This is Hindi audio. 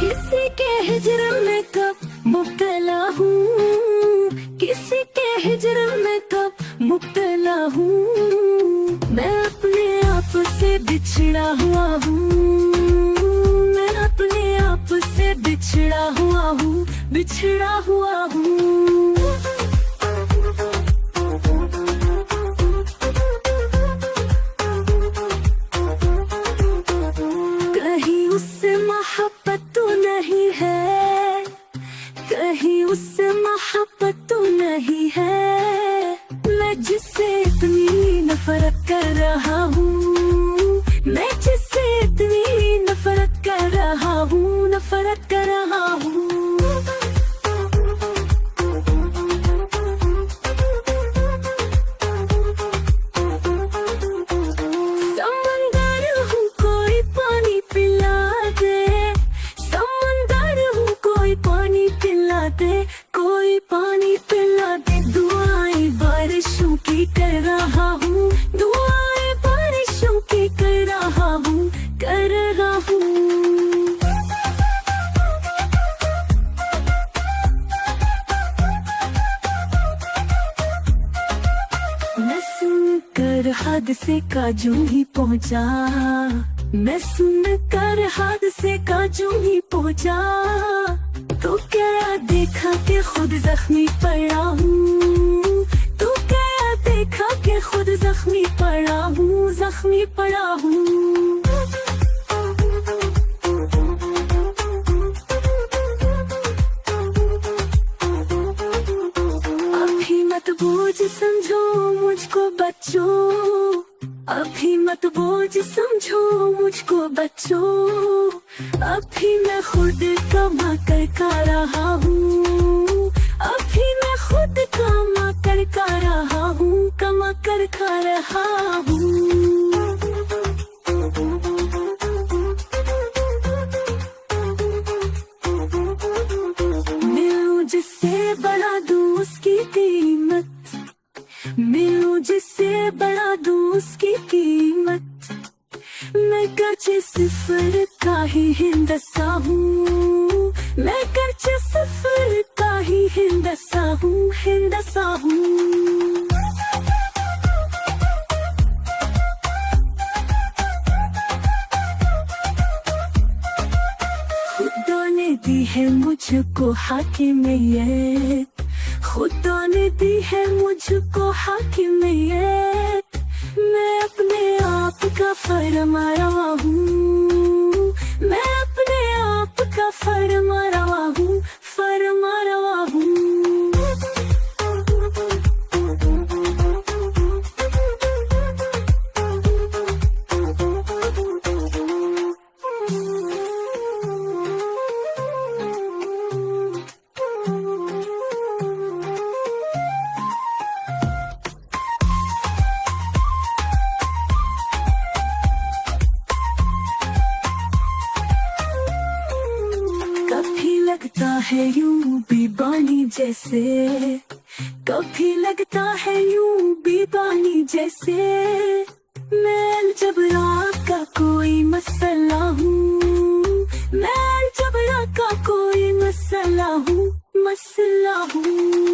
किसी के हिजर में कब मुब्तला हूँ, किसी के हिजर में कब मुब्तला हूँ। मैं अपने आप से बिछड़ा हुआ हूँ, मैं अपने आप से बिछड़ा हुआ हूँ, बिछड़ा हुआ हूँ। कहीं उससे मोहब्बत तो नहीं है, कहीं उससे मोहब्बत तो नहीं है। मैं जिससे इतनी नफरत कर रहा हूँ, मैं जिससे इतनी नफरत कर रहा हूँ, नफरत कर रहा हूँ। समंदर हूँ कोई पानी पिला दे, समंदर हूँ कोई पानी पिला दे, कोई पानी पिला दे। दुआएं बारिशों की कर रहा हूँ, दुआएं बारिशों की कर रहा हूँ, कर रहा हूँ। मैं सुनकर हादसे का यूं ही पहुंचा, मैं सुनकर हादसे का यूं ही पहुंचा। तो क्या देखा कि खुद जख्मी पड़ा हूँ, तो क्या देखा कि खुद जख्मी पड़ा हूँ, जख्मी पड़ा हूँ। अभी मत बोझ समझो मुझको बच्चों, अभी मत बोझ समझो मुझको बच्चों। अभी मैं खुद कमा कर खा रहा हूँ, अभी मैं खुद कमा कर खा रहा हूँ, कमा कर खा रहा हूँ। मिलूं जिससे बढ़ा दूं उसकी कीमत, मिलूं जिससे बढ़ा दूं उसकी कीमत। मैं गर्चे सिफर का ही हिंदसा हूँ, मैं गर्चे सिफर का ही हिंदसा हूँ, हिंदसा हूँ। खुदा ने दी है मुझको हाकिमियत, खुदा ने दी है मुझको हाकिमियत। मैं अपने आप का फरमा रवा हूँ, मैं अपने आप का फरमा रवा हूँ, फरमा रवा हूँ। लगता है यूं भी बानी जैसे, कभी लगता है यूं भी बानी जैसे। मैं जबरा का कोई मसला हूँ, मैं जबरा का कोई मसला हूँ, मसला हूँ।